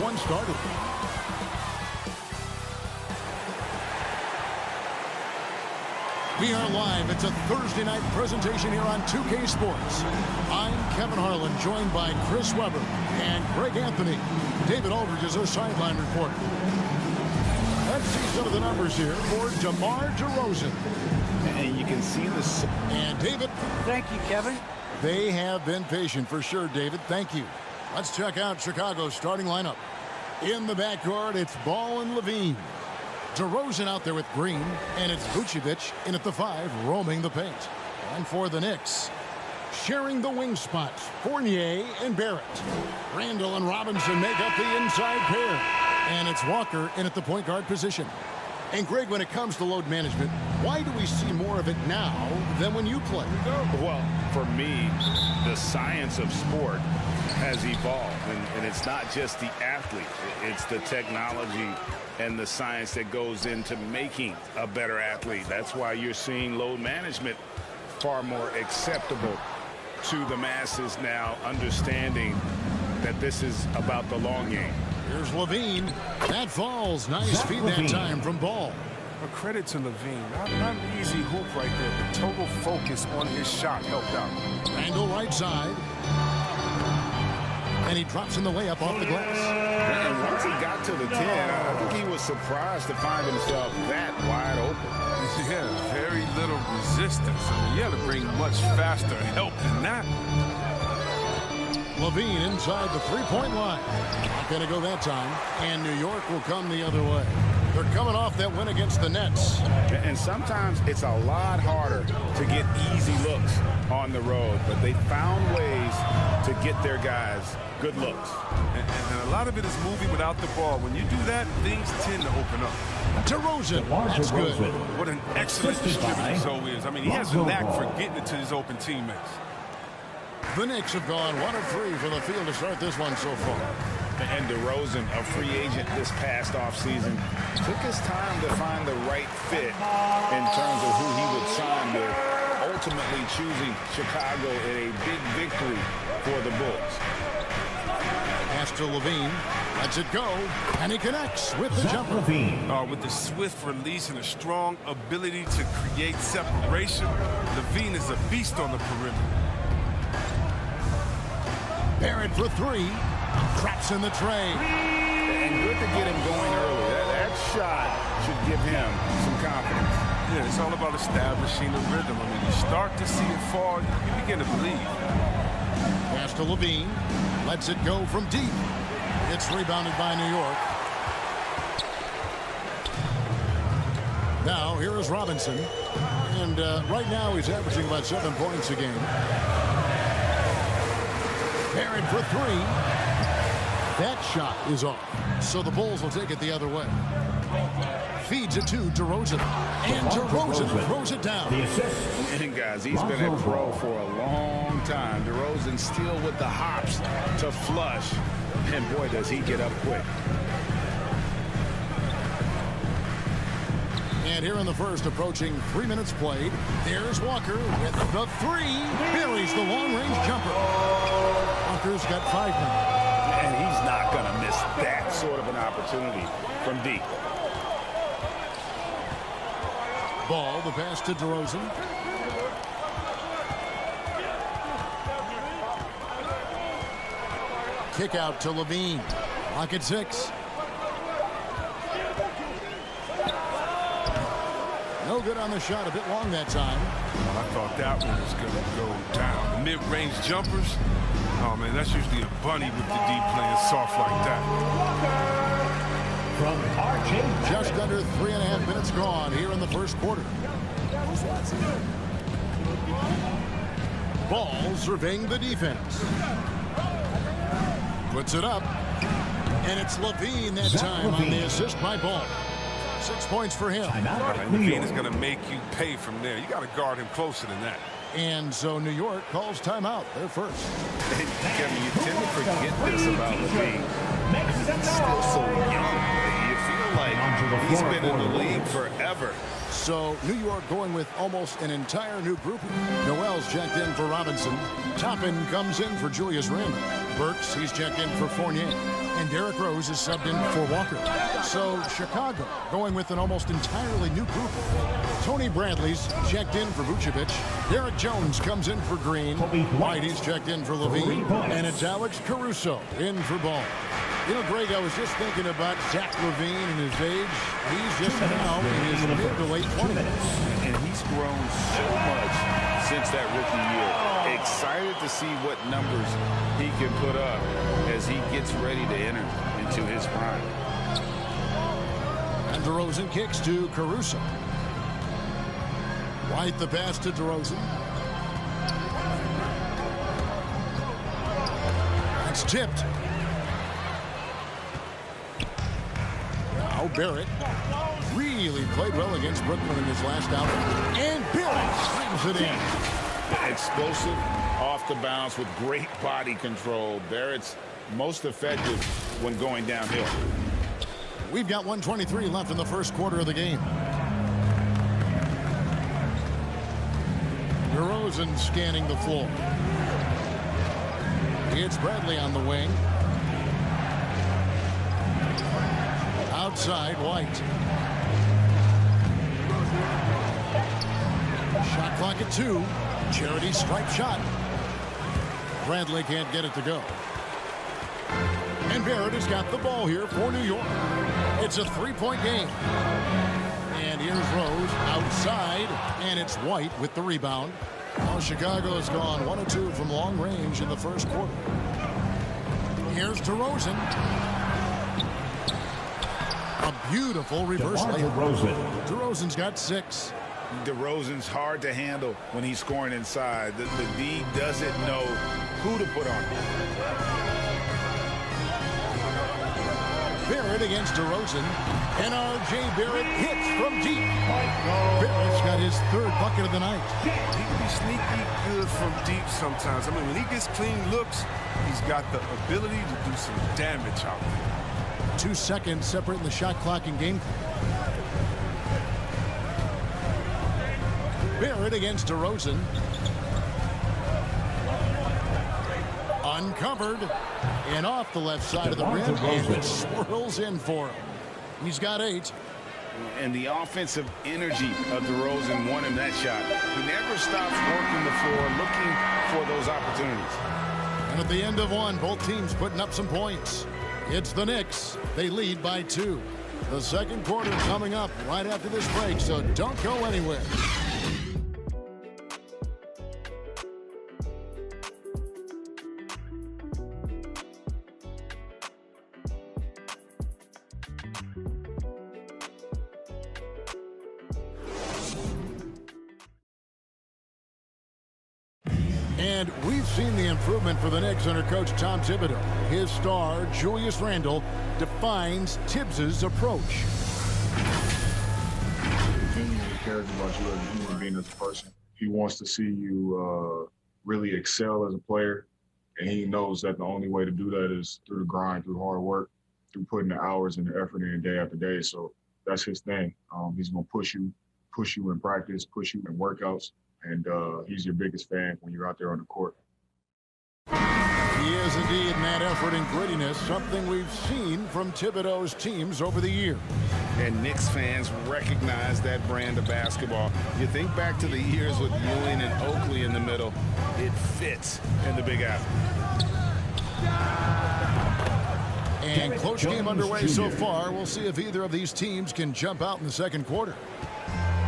one started. We are live. It's a Thursday night presentation here on 2K Sports. I'm Kevin Harlan, joined by Chris Webber and Greg Anthony. David Aldridge is our sideline reporter. Let's see some of the numbers here for DeMar DeRozan. And you can see this. And David. Thank you, Kevin. They have been patient for sure, David. Thank you. Let's check out Chicago's starting lineup. In the backcourt, it's Ball and Levine. DeRozan out there with Green, and it's Vucevic in at the 5, roaming the paint. And for the Knicks, sharing the wing spots, Fournier and Barrett. Randall and Robinson make up the inside pair. And it's Walker in at the point guard position. And Greg, when it comes to load management, why do we see more of it now than when you played? Well, for me, the science of sport has evolved. And it's not just the athlete. It's the technology and the science that goes into making a better athlete. That's why you're seeing load management far more acceptable to the masses now, understanding that this is about the long game. Here's Levine. That falls. Nice feed that time from Ball. A credit to Levine. Not an easy hoop right there, but total focus on his shot helped out. Randall right side. And he drops in the layup off the glass. And once he got to the 10, I think he was surprised to find himself that wide open. Yeah, very little resistance. I mean, you had to bring much faster help than that. Levine inside the three-point line. Not going to go that time. And New York will come the other way. They're coming off that win against the Nets. And sometimes it's a lot harder to get easy looks on the road, but they found ways to get their guys good looks. And a lot of it is moving without the ball. When you do that, things tend to open up. DeRozan, that's good. What an excellent distributor Zoe is. I mean, he has a knack for getting it to his open teammates. The Knicks have gone 1 of 3 from the field to start this one so far. And DeRozan, a free agent this past offseason, took his time to find the right fit in terms of who he would sign with, ultimately choosing Chicago in a big victory for the Bulls. Pass to Levine, lets it go, and he connects with the jumper. With the swift release and a strong ability to create separation, Levine is a beast on the perimeter. Barrett for 3. Traps in the tray. And good to get him going early. That shot should give him some confidence. Yeah, it's all about establishing the rhythm. I mean, you start to see it fall, you begin to believe. Pass to Levine. Lets it go from deep. It's rebounded by New York. Now, here is Robinson. And right now, he's averaging about 7 points a game. Barrett for 3. That shot is off. So the Bulls will take it the other way. Feeds it to DeRozan. And DeRozan throws it down. And guys, he's been a pro for a long time. DeRozan still with the hops to flush. And boy, does he get up quick. And here in the first, approaching 3 minutes played, there's Walker with the 3. Buries the long-range jumper. Walker's got 5 now. And he's not going to miss that sort of an opportunity from deep. Ball, the pass to DeRozan. Kick out to Levine. Lock at 6. No good on the shot. A bit long that time. Well, I thought that one was going to go down. The mid-range jumpers, oh, man, that's usually a bunny with the D playing soft like that. Just under 3.5 minutes gone here in the first quarter. Ball surveying the defense. Puts it up. And it's Levine that time on the assist by Ball. 6 points for him. Levine is going to make you pay from there. You got to guard him closer than that. And so New York calls timeout. They're first. Kevin, you tend to forget this about Levine. He's still so young. You feel like he's been in the league forever. So New York going with almost an entire new group. Noel's checked in for Robinson. Toppin comes in for Julius Randle. Burks, he's checked in for Fournier. And Derrick Rose is subbed in for Walker. So Chicago going with an almost entirely new group. Tony Bradley's checked in for Vucevic. Derrick Jones comes in for Green. White, he's checked in for Levine. And it's Alex Caruso in for Ball. You know, Greg, I was just thinking about Zach LaVine and his age. He's just now in his mid to late 20s. And he's grown so much since that rookie year. Excited to see what numbers he can put up as he gets ready to enter into his prime. And DeRozan kicks to Caruso. White the pass to DeRozan. That's tipped. Now Barrett really played well against Brooklyn in his last outing. And Barrett slams it in. Explosive off the bounce with great body control. Barrett's most effective when going downhill. We've got 1:23 left in the first quarter of the game. DeRozan scanning the floor. It's Bradley on the wing. Outside, White. Shot clock at 2. Charity stripe shot. Bradley can't get it to go. And Barrett has got the ball here for New York. It's a 3-point game. And here's Rose outside. And it's White with the rebound. Well, Chicago's gone 1 of 2 from long range in the first quarter. Here's DeRozan. A beautiful reverse layup. DeRozan's got 6. DeRozan's hard to handle when he's scoring inside. The D doesn't know who to put on him. Barrett against DeRozan. And R.J. Barrett hits from deep. Barrett's got his 3rd bucket of the night. He can be sneaky good from deep sometimes. I mean, when he gets clean looks, he's got the ability to do some damage out there. 2 seconds separating the shot clock and game clock. Barrett against DeRozan. Uncovered. And off the left side of the rim. And it swirls in for him. He's got 8. And the offensive energy of DeRozan won him that shot. He never stops working the floor, looking for those opportunities. And at the end of 1, both teams putting up some points. It's the Knicks. They lead by 2. The second quarter coming up right after this break, so don't go anywhere. And we've seen the improvement for the Knicks under coach Tom Thibodeau. His star, Julius Randle, defines Tibbs's approach. He genuinely cares about you as a human being, as a person. He wants to see you really excel as a player, and he knows that the only way to do that is through the grind, through hard work, through putting the hours and the effort in day after day. So that's his thing. He's going to push you in practice, push you in workouts. And he's your biggest fan when you're out there on the court. He is indeed in that effort and grittiness, something we've seen from Thibodeau's teams over the year. And Knicks fans recognize that brand of basketball. You think back to the years with Ewing and Oakley in the middle, it fits in the Big Apple. And close game underway so far. We'll see if either of these teams can jump out in the second quarter.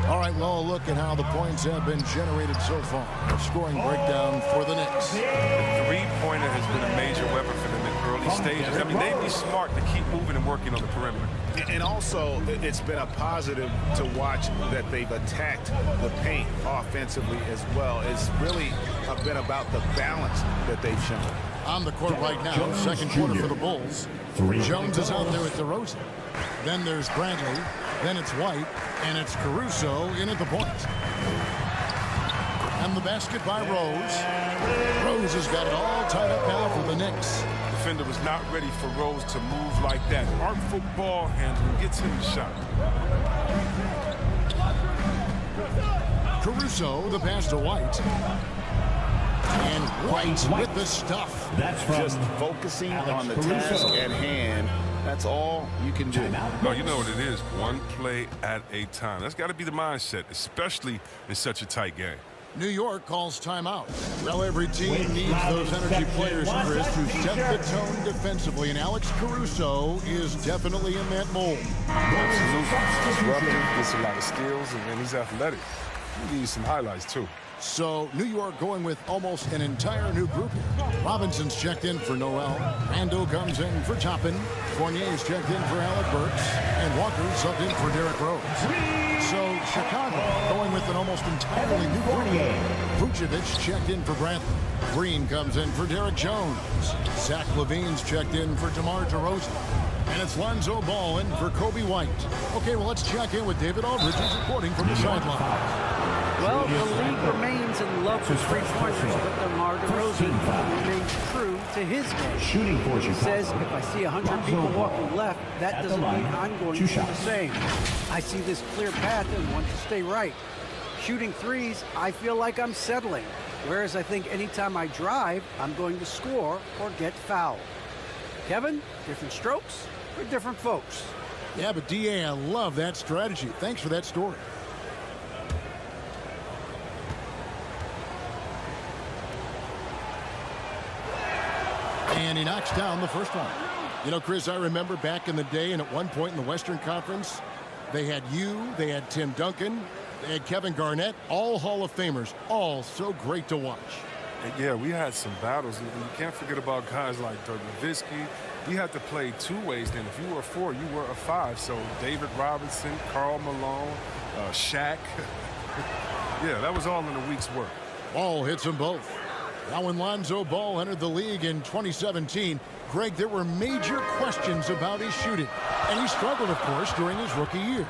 All right, well, a look at how the points have been generated so far. A scoring breakdown for the Knicks. The three-pointer has been a major weapon for them in early stages. I mean, they'd be smart to keep moving and working on the perimeter. And also, it's been a positive to watch that they've attacked the paint offensively as well. It's really been about the balance that they've shown. On the court right now, second quarter for the Bulls. Jones is out there with DeRozan. Then there's Bradley. Then it's White. And it's Caruso in at the point. And the basket by Rose. Rose has got it all tied up now for the Knicks. The defender was not ready for Rose to move like that. Artful ball handling gets him the shot. Caruso, the pass to White. And White with the stuff. That's from Just focusing on the Caruso. task at hand. That's all you can do. No, you know what it is. One play at a time. That's got to be the mindset, especially in such a tight game. New York calls timeout. Well, every team needs those energy players, Chris, to set the tone defensively, and Alex Caruso is definitely in that mold. Absolutely. Disruptive, gets a lot of skills, and he's athletic. He needs some highlights, too. So New York going with almost an entire new group here. Robinson's checked in for Noel. Randall comes in for Toppin. Fournier's checked in for Alec Burks. And Walker's subbed in for Derrick Rose. So Chicago going with an almost entirely new group. Vucevic checked in for Bradley. Green comes in for Derek Jones. Zach LaVine's checked in for DeMar DeRozan. And it's Lonzo Ball in for Kobe White. Okay, well, let's check in with David Aldridge, who's reporting from the sideline. Well, the league remains in love with three-pointers, but DeMar DeRozan remains true to his game. He says, if I see 100 people walking left, that doesn't mean I'm going to do the same. I see this clear path and want to stay right. Shooting threes, I feel like I'm settling, whereas I think anytime I drive, I'm going to score or get fouled. Kevin, different strokes for different folks. Yeah, but D.A., I love that strategy. Thanks for that story. And he knocks down the first one. You know, Chris, I remember back in the day, and at one point in the Western Conference, they had you, they had Tim Duncan, they had Kevin Garnett, all Hall of Famers, all so great to watch. And yeah, we had some battles, and you can't forget about guys like Dirk Nowitzki. We had to play two ways then. If you were a 4, you were a 5. So David Robinson, Karl Malone, Shaq. Yeah, that was all in a week's work. Ball hits them both. Now when Lonzo Ball entered the league in 2017, Greg, there were major questions about his shooting. And he struggled, of course, during his rookie year.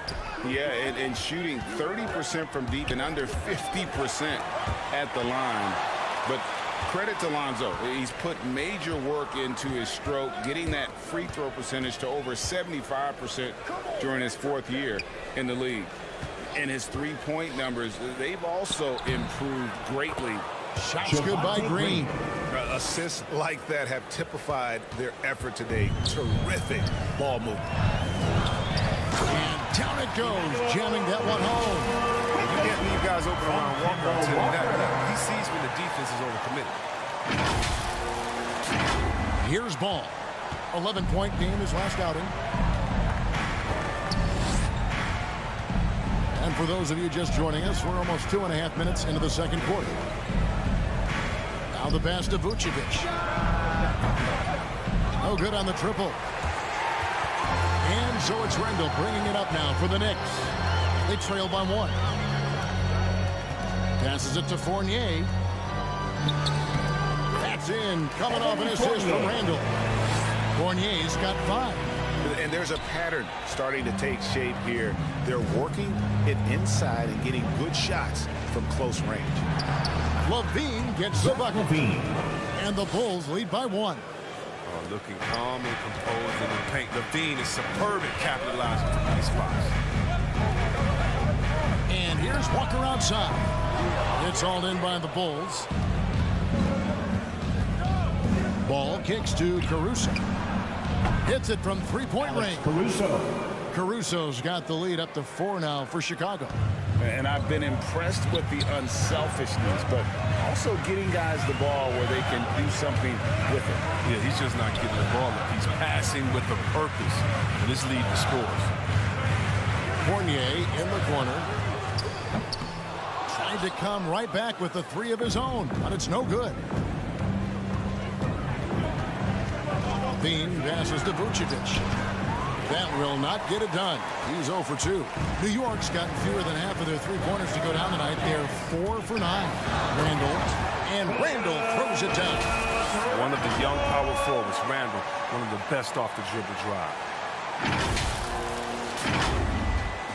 Yeah, and shooting 30% from deep and under 50% at the line. But credit to Lonzo. He's put major work into his stroke, getting that free throw percentage to over 75% during his 4th year in the league. And his three-point numbers, they've also improved greatly. Shots good by Green. Assists like that have typified their effort today. Terrific ball movement. And down it goes, jamming that one home. You can't leave guys open around Walker. I'll tell you that. He sees when the defense is overcommitted. Here's Ball. 11-point game his last outing. And for those of you just joining us, we're almost 2.5 minutes into the second quarter. Now the pass to Vucevic. No good on the triple. And so it's Randall bringing it up now for the Knicks. They trail by 1. Passes it to Fournier. That's in. Coming off an assist from Randall. Fournier's got 5. And there's a pattern starting to take shape here. They're working it inside and getting good shots from close range. LaVine gets the bucket. And the Bulls lead by 1. Oh, looking calm and composed in the paint. LaVine is superb at capitalizing from these spots. And here's Walker outside. It's hauled in by the Bulls. Ball kicks to Caruso. Hits it from three-point range. Caruso's got the lead up to 4 now for Chicago. And I've been impressed with the unselfishness, but also getting guys the ball where they can do something with it. Yeah, he's just not getting the ball up. He's passing with a purpose, and this lead to scores. Fournier in the corner. Trying to come right back with the 3 of his own, but it's no good. LaVine passes to Vucevic. That will not get it done. He's 0 for 2. New York's gotten fewer than half of their 3-pointers to go down tonight. They're 4 for 9. Randall throws it down. One of the young power forwards, Randall, one of the best off the dribble drive.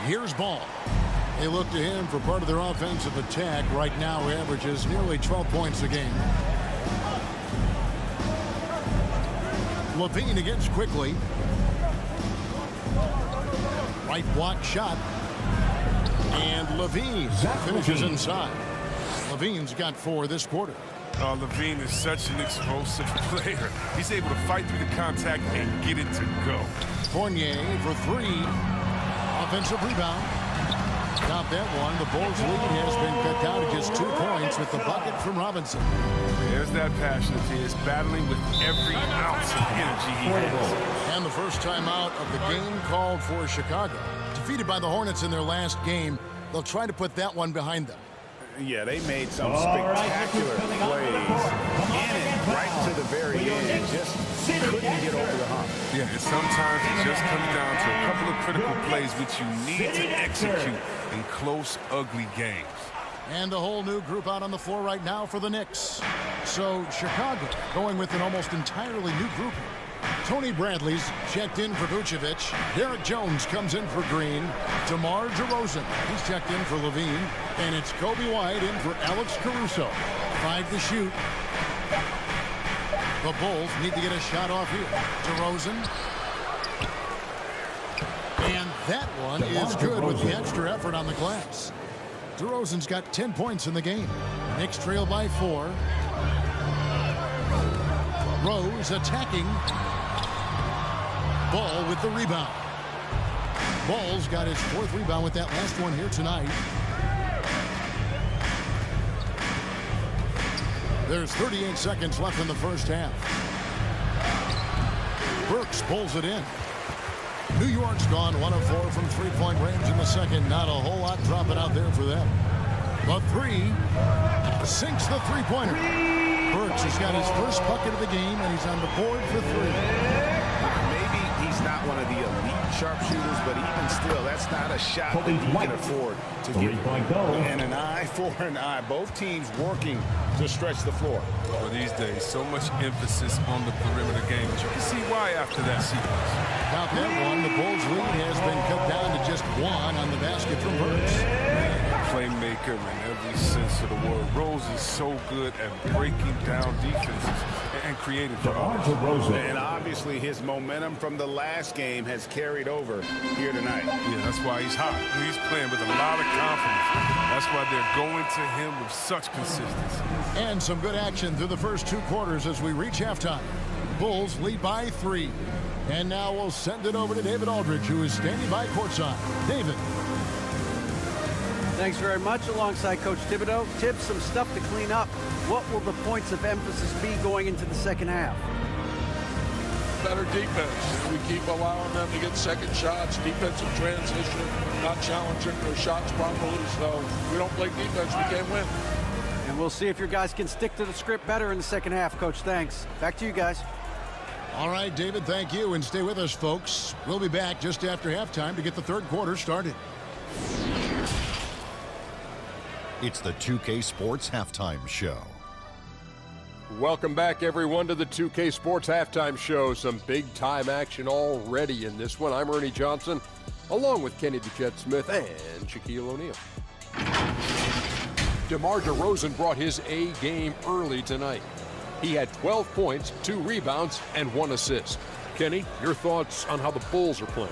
Here's Ball. They look to him for part of their offensive attack. Right now, he averages nearly 12 points a game. LaVine against quickly. Right block shot. And LaVine finishes inside. LaVine's got 4 this quarter. LaVine is such an explosive player. He's able to fight through the contact and get it to go. Fournier for three. Offensive rebound. Got that one. The Bulls' lead has been cut down to just 2 points with the bucket from Robinson. There's that passion of his, battling with every ounce of energy he has. And the first time out of the game called for Chicago. Defeated by the Hornets in their last game, they'll try to put that one behind them. Yeah, they made some spectacular plays in it right to the very end and just couldn't get over the hump. Yeah, and sometimes it just comes down to a couple of critical plays which you need to execute in close, ugly games. And a whole new group out on the floor right now for the Knicks. So Chicago going with an almost entirely new group. Tony Bradley's checked in for Vucevic. Derek Jones comes in for Green. DeMar DeRozan, he's checked in for Levine. And it's Kobe White in for Alex Caruso. 5 to shoot. The Bulls need to get a shot off here. DeRozan. And that one is good with the extra effort on the glass. DeRozan's got 10 points in the game. Knicks trail by 4. Rose attacking. Ball with the rebound. Ball's got his 4th rebound with that last one here tonight. There's 38 seconds left in the first half. Burks pulls it in. New York's gone 1 of 4 from three-point range in the second. Not a whole lot dropping out there for them. But 3 sinks the three-pointer. Burks has got his first bucket of the game, and he's on the board for 3. Maybe he's not one of the elite sharpshooters, but even still, that's not a shot that he can afford to give. And an eye for an eye. Both teams working to stretch the floor. Well, these days, so much emphasis on the perimeter game, but you can see why after that sequence. Count that one. The Bulls' lead has been cut down to just 1 on the basket from Burks. Playmaker in every sense of the word. Rose is so good at breaking down defenses and creating for others. And obviously his momentum from the last game has carried over here tonight. Yeah, that's why he's hot. He's playing with a lot of confidence. That's why they're going to him with such consistency. And some good action through the first 2 quarters as we reach halftime. Bulls lead by 3. And now we'll send it over to David Aldridge, who is standing by courtside. David. Thanks very much. Alongside Coach Thibodeau. Tibbs, some stuff to clean up. What will the points of emphasis be going into the second half? Better defense. We keep allowing them to get second shots, defensive transition, not challenging their shots properly. So if we don't play defense, we can't win. And we'll see if your guys can stick to the script better in the second half, Coach. Thanks. Back to you guys. All right, David, thank you. And stay with us, folks. We'll be back just after halftime to get the third quarter started. It's the 2K Sports Halftime Show. Welcome back, everyone, to the 2K Sports Halftime Show. Some big-time action already in this one. I'm Ernie Johnson, along with Kenny Duchette Smith and Shaquille O'Neal. DeMar DeRozan brought his A game early tonight. He had 12 points, 2 rebounds, and 1 assist. Kenny, your thoughts on how the Bulls are playing?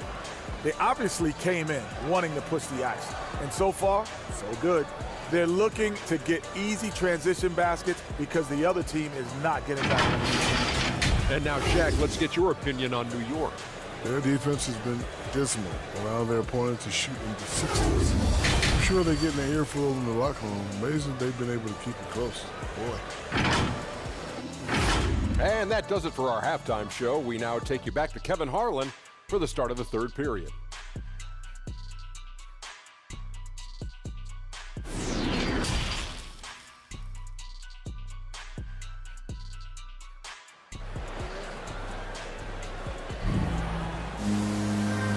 They obviously came in wanting to push the ice. And so far, so good. They're looking to get easy transition baskets because the other team is not getting back. And now, Shaq, let's get your opinion on New York. Their defense has been dismal, allowing their opponents to shoot in the 60s. I'm sure they're getting an earful in the locker room. Amazing they've been able to keep it close. Boy. And that does it for our halftime show. We now take you back to Kevin Harlan for the start of the third period.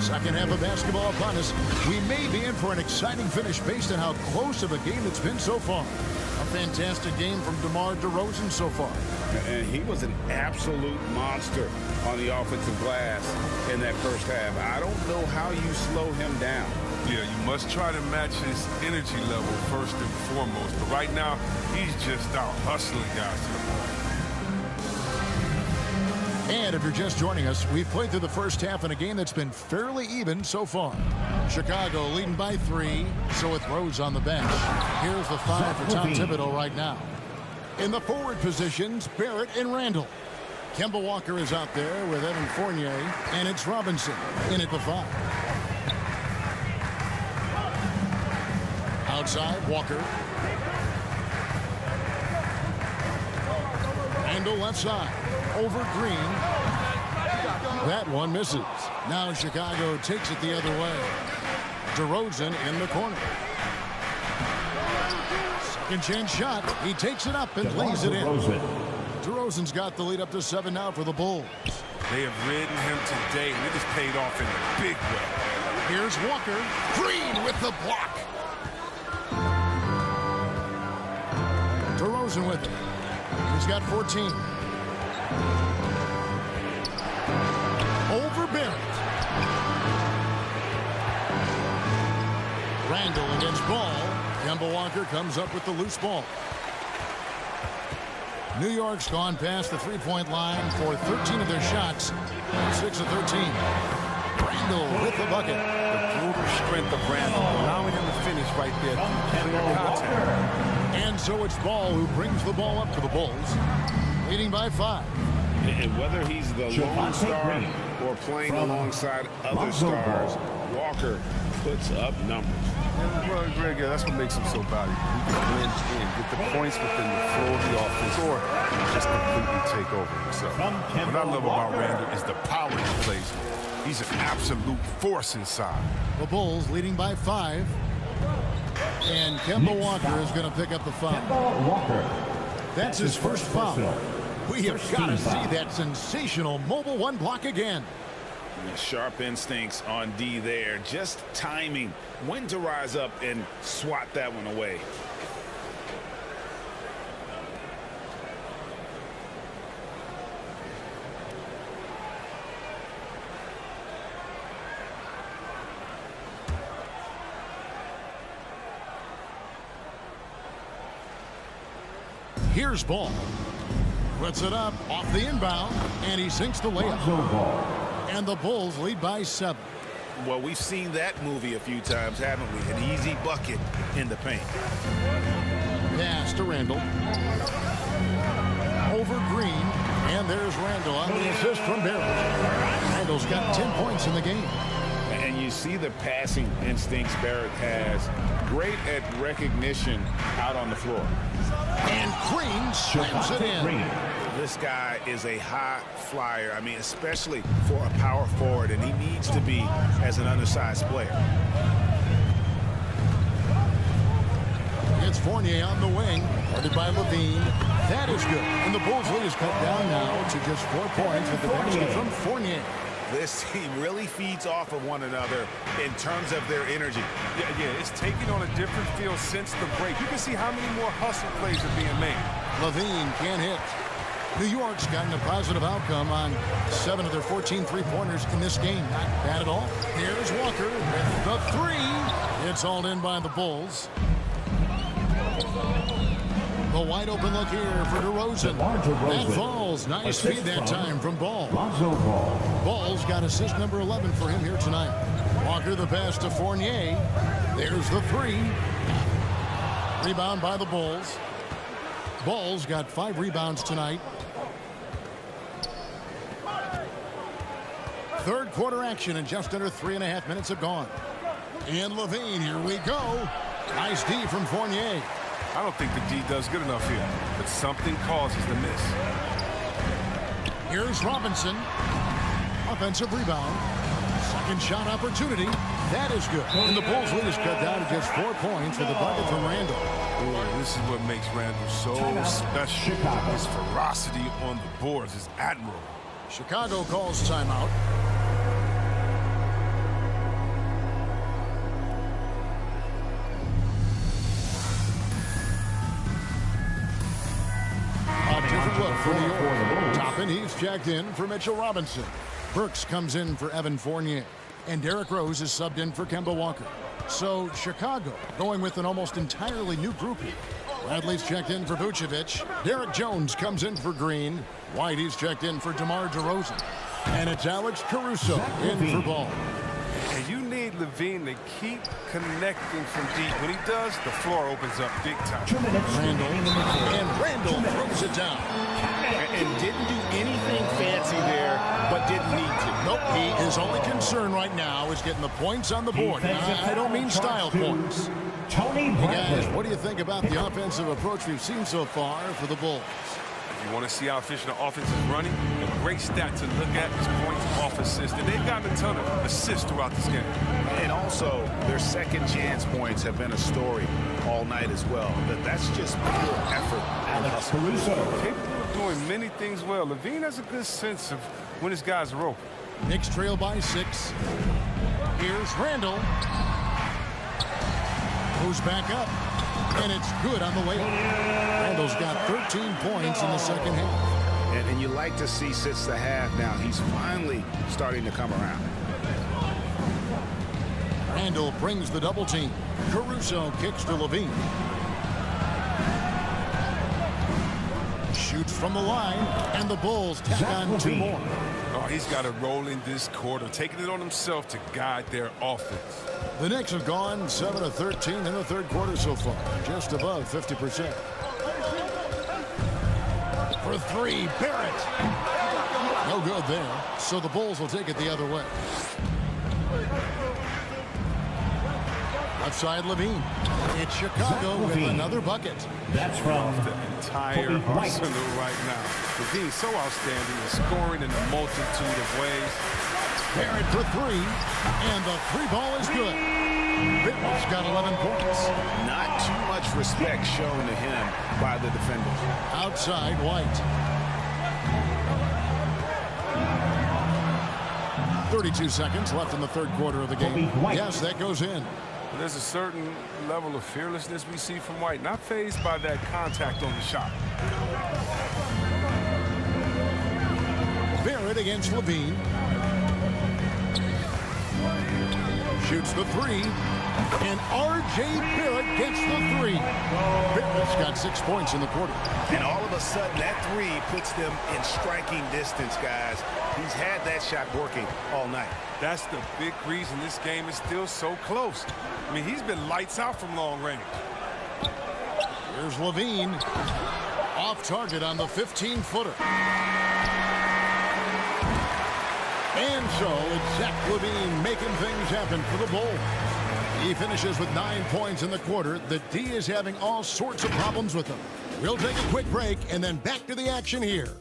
Second half of basketball upon us. We may be in for an exciting finish based on how close of a game it's been so far. A fantastic game from DeMar DeRozan so far. And he was an absolute monster on the offensive glass in that first half. I don't know how you slow him down. Yeah, you must try to match his energy level first and foremost. But right now, he's just out hustling guys to the ball. And if you're just joining us, we've played through the first half in a game that's been fairly even so far. Chicago leading by 3, so with Rose on the bench. Here's the 5 for Tom Thibodeau right now. In the forward positions, Barrett and Randall. Kemba Walker is out there with Evan Fournier, and it's Robinson in at the 5. Outside, Walker. Randall left side. Over Green. That one misses. Now Chicago takes it the other way. DeRozan in the corner. Second chance shot. He takes it up and lays it in. DeRozan's got the lead up to 7 now for the Bulls. They have ridden him today, and it has paid off in a big way. Here's Walker. Green with the block. DeRozan with it. He's got 14. Over Barrett. Randall against Ball. Kemba Walker comes up with the loose ball. New York's gone past the three-point line for 13 of their shots. 6 of 13. Randall with the bucket. The brutal strength of Randall, allowing him to finish right there through clear contact. And so it's Ball who brings the ball up to the Bulls, leading by 5. And whether he's the lone star or playing alongside other stars, Walker puts up numbers. Well, Greg, that's what makes him so valuable. He can blend in, get the points within the flow of the offense, or just completely take over himself. What I love about Randall is the power he plays with. He's an absolute force inside. The Bulls leading by 5. And Kemba Walker is going to pick up the foul. That's his first foul. We have got to see that sensational mobile 1 block again. Sharp instincts on D there. Just timing when to rise up and swat that one away. Here's Ball. Puts it up off the inbound, and he sinks the layup. And the Bulls lead by 7. Well, we've seen that movie a few times, haven't we? An easy bucket in the paint. Pass to Randall. Over Green. And there's Randall on the assist from Barrett. Randall's got 10 points in the game. And you see the passing instincts Barrett has. Great at recognition out on the floor. And Green slams it in. This guy is a high flyer. I mean, especially for a power forward, and he needs to be as an undersized player. It's Fournier on the wing, guarded by Levine. That is good. And the Bulls lead is cut down now to just 4 points with the basket from Fournier. This team really feeds off of one another in terms of their energy. Yeah, it's taking on a different feel since the break. You can see how many more hustle plays are being made. Levine can't hit. New York's gotten a positive outcome on 7 of their 14 three-pointers in this game. Not bad at all. Here's Walker with the 3. It's all in by the Bulls. The wide open look here for DeRozan. That falls. Nice feed that time from Ball. Ball's got assist number 11 for him here tonight. Walker the pass to Fournier. There's the 3. Rebound by the Bulls. Ball's got 5 rebounds tonight. Third quarter action, and just under 3.5 minutes have gone. And Levine, here we go. Nice D from Fournier. I don't think the D does good enough here, but something causes the miss. Here's Robinson. Offensive rebound. Second shot opportunity. That is good. And the Bulls lead is cut down to just 4 points with a bucket from Randall. Boy, this is what makes Randall so special. His ferocity on the boards is admirable. Chicago calls timeout. A different look for New York. Toppin, he's checked in for Mitchell Robinson. Burks comes in for Evan Fournier. And Derrick Rose is subbed in for Kemba Walker. So Chicago going with an almost entirely new grouping. Bradley's checked in for Vucevic. Derrick Jones comes in for Green. Whitey's checked in for DeMar DeRozan. And it's Alex Caruso in for Ball. And you need Levine to keep connecting from deep. When he does, the floor opens up big time. Randall throws it down. And didn't do anything fancy there, but didn't need to. Nope, his only concern right now is getting the points on the board. I don't mean style points. Hey guys, what do you think about the offensive approach we've seen so far for the Bulls? If you want to see how efficient the offense is running, a great stat to look at is points off assist. And they've gotten a ton of assists throughout this game. And also, their second chance points have been a story all night as well. That's just pure effort and hustle. Capable of doing many things well. Levine has a good sense of when his guys are open. Knicks trail by 6. Here's Randall. Goes back up. And it's good on the way up. Randall's got 13 points in the second half. And you like to see since the half now, he's finally starting to come around. Randall brings the double team. Caruso kicks to Levine. Shoots from the line, and the Bulls tack on 2 more. Oh, he's got a role in this quarter, taking it on himself to guide their offense. The Knicks have gone 7 of 13 in the third quarter so far, just above 50%. For 3, Barrett. No good there, so the Bulls will take it the other way. Left side, Levine. It's Chicago with another bucket. That's from the entire arsenal right now. Levine so outstanding in scoring in a multitude of ways. Barrett for 3, and the 3 ball is good. Barrett's got 11 points. Not too much respect shown to him by the defenders. Outside, White. 32 seconds left in the third quarter of the game. Yes, that goes in. There's a certain level of fearlessness we see from White, not fazed by that contact on the shot. Barrett against Levine. Shoots the 3, and R.J. Barrett gets the 3. Barrett's got 6 points in the quarter. And all of a sudden, that 3 puts them in striking distance, guys. He's had that shot working all night. That's the big reason this game is still so close. I mean, he's been lights out from long range. Here's Levine. Off target on the 15-footer. And so it's Zach Levine making things happen for the Bulls. He finishes with 9 points in the quarter. The D is having all sorts of problems with him. We'll take a quick break and then back to the action here.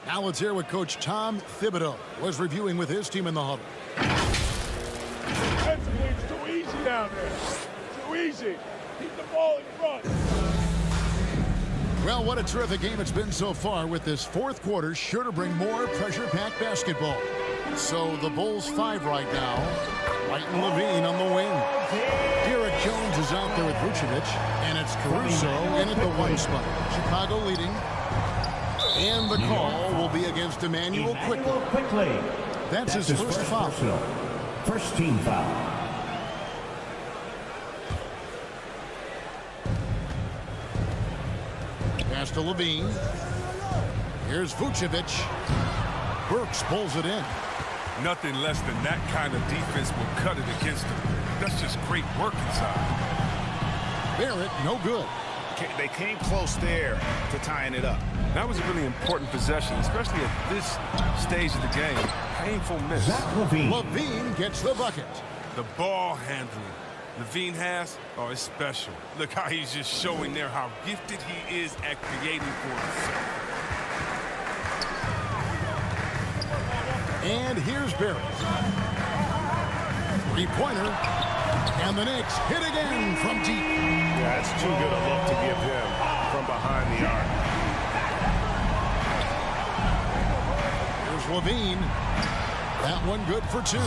Now let's hear what Coach Tom Thibodeau was reviewing with his team in the huddle. Defensively, it's too easy down there. Too easy. Keep the ball in front. Well, what a terrific game it's been so far, with this fourth quarter sure to bring more pressure-packed basketball. So the Bulls 5 right now. White and Levine on the wing. Derek Jones is out there with Vucevic, and it's Caruso in at the 1 spot. Chicago leading. And the call will be against Emmanuel Quickly. That's his first foul. First team foul. Pass to Levine. Here's Vucevic. Burks pulls it in. Nothing less than that kind of defense will cut it against him. That's just great work inside. Barrett, no good. They came close there to tying it up. That was a really important possession, especially at this stage of the game. Painful miss. Levine gets the bucket. The ball handling Levine has, oh, it's special. Look how he's just showing there how gifted he is at creating for himself. And here's Barrett. 3-pointer. And the Knicks hit again from deep. Yeah, it's too good a look to give him from behind the arc. Here's Levine. That one good for 2.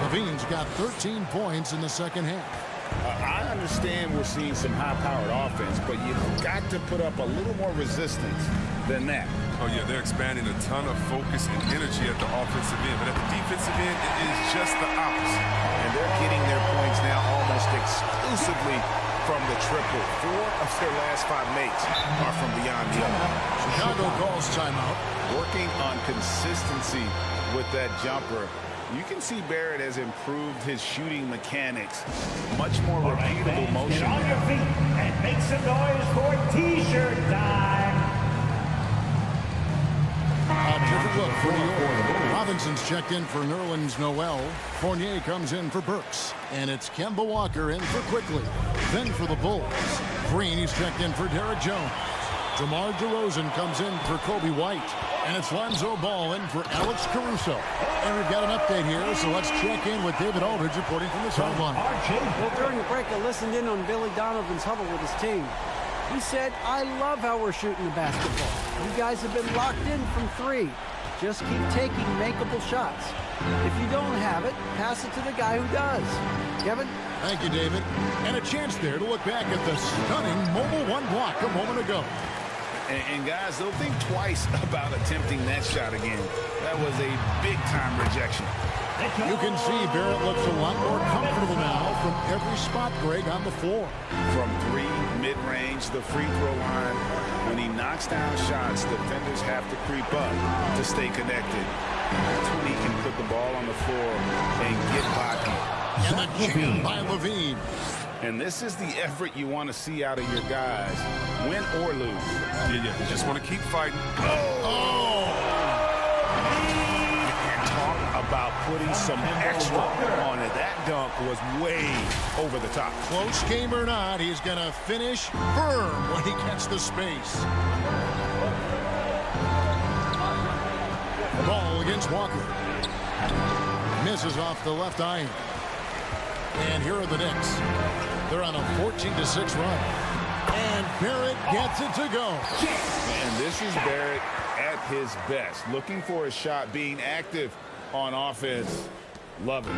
Levine's got 13 points in the second half. I'm I understand we're seeing some high-powered offense, but you've got to put up a little more resistance than that. Oh, yeah, they're expanding a ton of focus and energy at the offensive end. But at the defensive end, it is just the opposite. And they're getting their points now almost exclusively from the triple. 4 of their last 5 makes are from beyond the arc. Chicago calls timeout. Working on consistency with that jumper. You can see Barrett has improved his shooting mechanics. Much more repeatable motion. Get on your feet and make some noise for T-shirt time. A different look for New York. Robinson's checked in for Nerlens Noel. Fournier comes in for Burks. And it's Kemba Walker in for Quickly. Then for the Bulls, Green, he's checked in for Derek Jones. DeMar DeRozan comes in for Kobe White. And it's Lonzo Ball in for Alex Caruso. And we've got an update here, so let's check in with David Aldridge reporting from the sideline. Well, during the break, I listened in on Billy Donovan's huddle with his team. He said, I love how we're shooting the basketball. You guys have been locked in from 3. Just keep taking makeable shots. If you don't have it, pass it to the guy who does. Kevin? Thank you, David. And a chance there to look back at the stunning mobile 1 block a moment ago. And guys, they'll think twice about attempting that shot again. That was a big-time rejection. You can see Barrett looks a lot more comfortable now from every spot, Greg, on the floor. From 3, mid-range, the free throw line. When he knocks down shots, defenders have to creep up to stay connected. That's when he can put the ball on the floor and get by people. And the jam by Levine. And this is the effort you want to see out of your guys, win or lose. Yeah, you just want to keep fighting. Oh! And talk about putting some extra on it. That dunk was way over the top. Close game or not, he's going to finish firm when he gets the space. Ball against Walker. Misses off the left iron. And here are the Knicks. They're on a 14-6 run. And Barrett gets it to go. And this is Barrett at his best. Looking for a shot, being active on offense. Love it.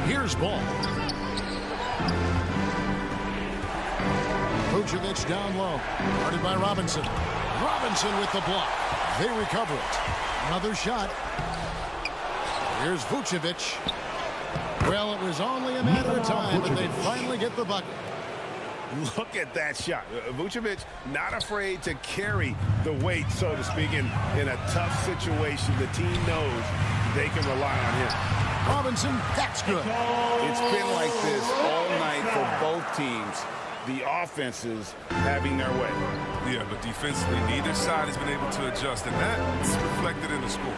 Here's Ball. Vucevic down low. Guarded by Robinson. Robinson with the block. They recover it. Another shot. Here's Vucevic. Well, it was only a matter of time, but they finally get the bucket. Look at that shot. Vucevic not afraid to carry the weight, so to speak, in a tough situation. The team knows they can rely on him. Robinson, that's good. It's been like this all night for both teams. The offenses having their way. Yeah, but defensively, neither side has been able to adjust, and that's reflected in the score.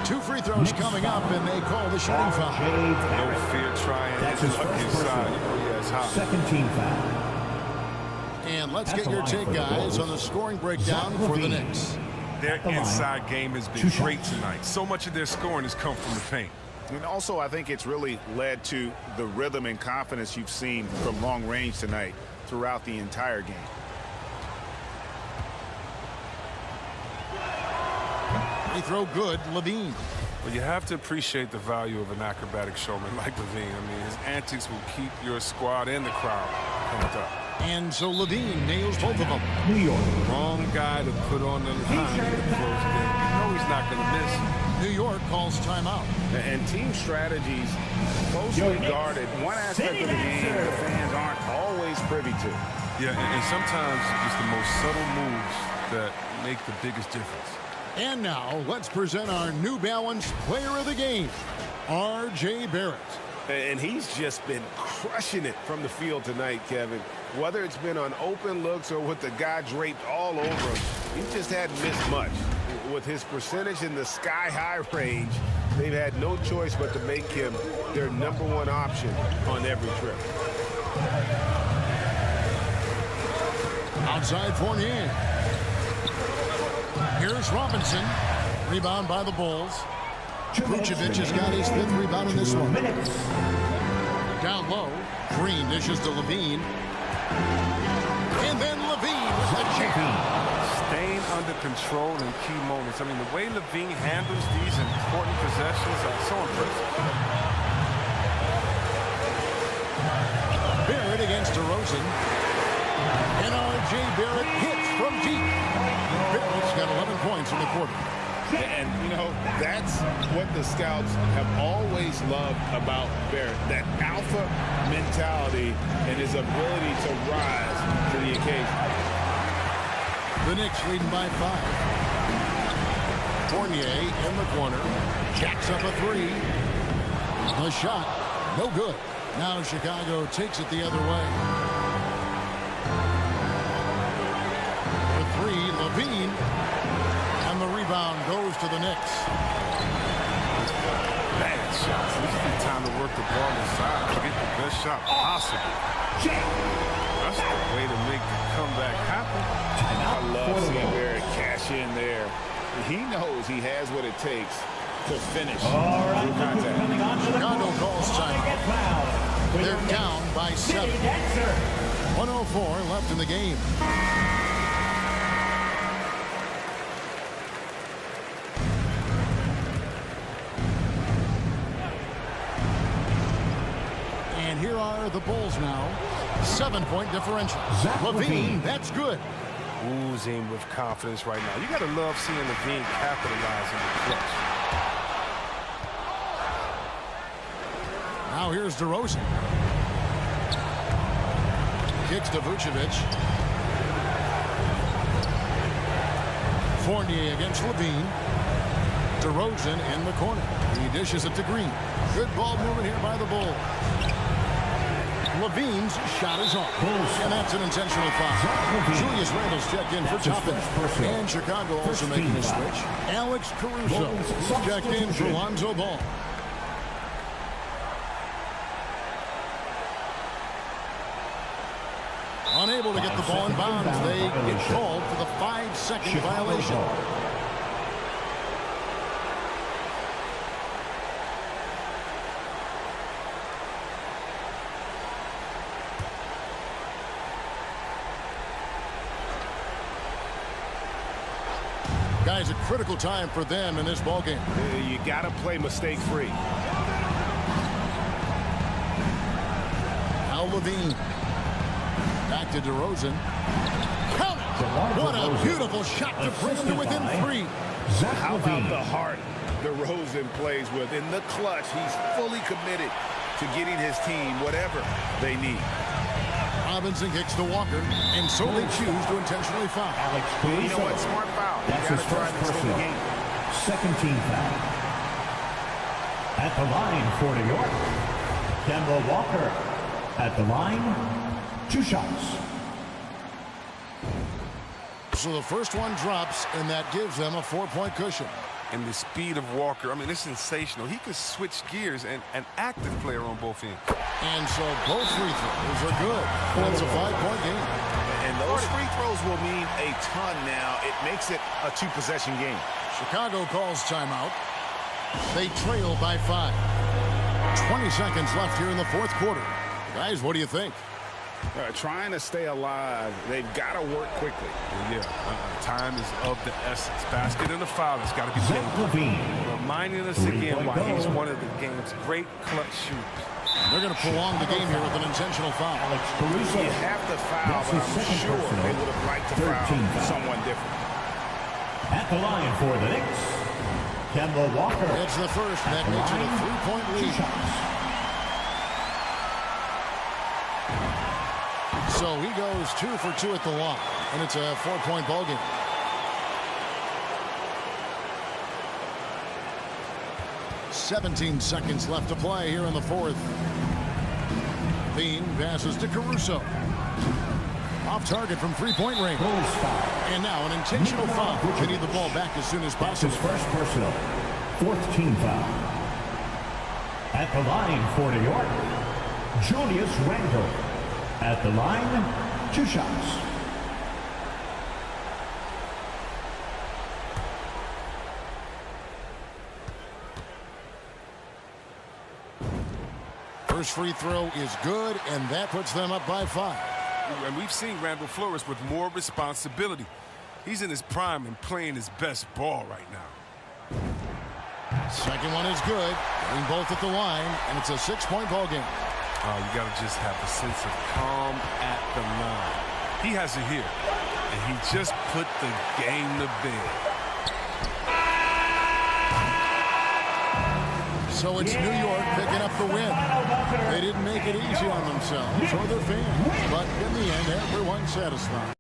2 free throws coming up, and they call the shooting foul. No fear trying his side. Yes, high. Second team foul. And let's get your take, guys, on the scoring breakdown for the Knicks. Their inside game has been great tonight. So much of their scoring has come from the paint. And also, I think it's really led to the rhythm and confidence you've seen from long range tonight throughout the entire game. Free throw good, Levine. Well, you have to appreciate the value of an acrobatic showman like Levine. I mean, his antics will keep your squad and the crowd pumped up. And so Levine nails both of them. New York. Wrong guy to put on the line in the close game. You know he's not going to miss. New York calls timeout. And team strategies closely guarded. One aspect of the game the fans aren't always privy to. Yeah, and sometimes it's the most subtle moves that make the biggest difference. And now, let's present our New Balance Player of the Game, R.J. Barrett. And he's just been crushing it from the field tonight, Kevin. Whether it's been on open looks or with the guy draped all over him, he just hadn't missed much. With his percentage in the sky-high range, they've had no choice but to make him their #1 option on every trip. Outside Fournier. Here's Robinson. Rebound by the Bulls. Vucevic has got his 5th rebound in this one. Down low. Green dishes to Levine. And then Levine with the jam. Staying under control in key moments. I mean, the way Levine handles these important possessions are so impressive. against DeRozan. And R.J. Barrett hits from deep. Barrett's got 11 points in the quarter. And, you know, that's what the scouts have always loved about Barrett, that alpha mentality and his ability to rise to the occasion. The Knicks leading by 5. Fournier in the corner. Jacks up a three. The shot, no good. Now Chicago takes it the other way. The three, Levine. And the rebound goes to the Knicks. Bad shots. This is the time to work the ball inside to get the best shot possible. That's the way to make the comeback happen. I love seeing Barrett cash in there. He knows he has what it takes to finish through contact. Chicago calls timeout. They're down by 7. 1:04 left in the game. And here are the Bulls now. 7-point differential. Levine, that's good. Oozing with confidence right now. You got to love seeing Levine capitalize in the clutch. Now here's DeRozan. Kicks to Vucevic. Fournier against Levine. DeRozan in the corner. He dishes it to Green. Good ball movement here by the Bulls. Levine's shot is off. And that's an intentional foul. Julius Randle's checked in for Toppin. And Chicago also making a switch. Alex Caruso checked in for Lonzo Ball. Unable to get the ball in bounds. They get called for the 5-second violation. Guys, a critical time for them in this ballgame. You got to play mistake-free. Now Levine. Back to DeRozan. Count it! What a beautiful shot to bring to within 3. How about the heart DeRozan plays with? In the clutch, he's fully committed to getting his team whatever they need. Robinson kicks to Walker, and so they choose to intentionally foul. You know what? Smart foul. That's his first personal. Second team foul. At the line for New York, Kemba Walker. At the line, 2 shots. So the first one drops, and that gives them a 4-point cushion. And the speed of Walker, I mean, it's sensational. He could switch gears and an active player on both ends. And so both free throws are good. And it's a 5-point game. And those free throws will mean a ton now. It makes it a 2-possession game. Chicago calls timeout. They trail by 5. 20 seconds left here in the fourth quarter. Guys, what do you think? Trying to stay alive, they've got to work quickly. Yeah, time is of the essence. Basket and a foul, it's got to be made. Reminding us again why he's one of the game's great clutch shooters. They're going to prolong the game here with an intentional foul. You have to foul, but I'm sure they would have liked to foul someone different. At the line for the Knicks, Kemba Walker. It's the first. That makes it a 3-point lead. So he goes 2 for 2 at the line, and it's a 4-point ball game. "17 seconds left to play here in the fourth. Bean passes to Caruso. Off target from 3-point range. And now an intentional foul. They need the ball back as soon as possible. His first personal. 4th team foul. At the line for New York, Julius Randle. At the line, 2 shots. First free throw is good, and that puts them up by 5. And we've seen Randle flourish with more responsibility. He's in his prime and playing his best ball right now. Second one is good. Getting both at the line, and it's a 6-point ball game. You got to just have a sense of calm at the line. He has it here, and he just put the game to bed. So it's New York picking up the win. They didn't make it easy on themselves or their fans, but in the end, everyone's satisfied.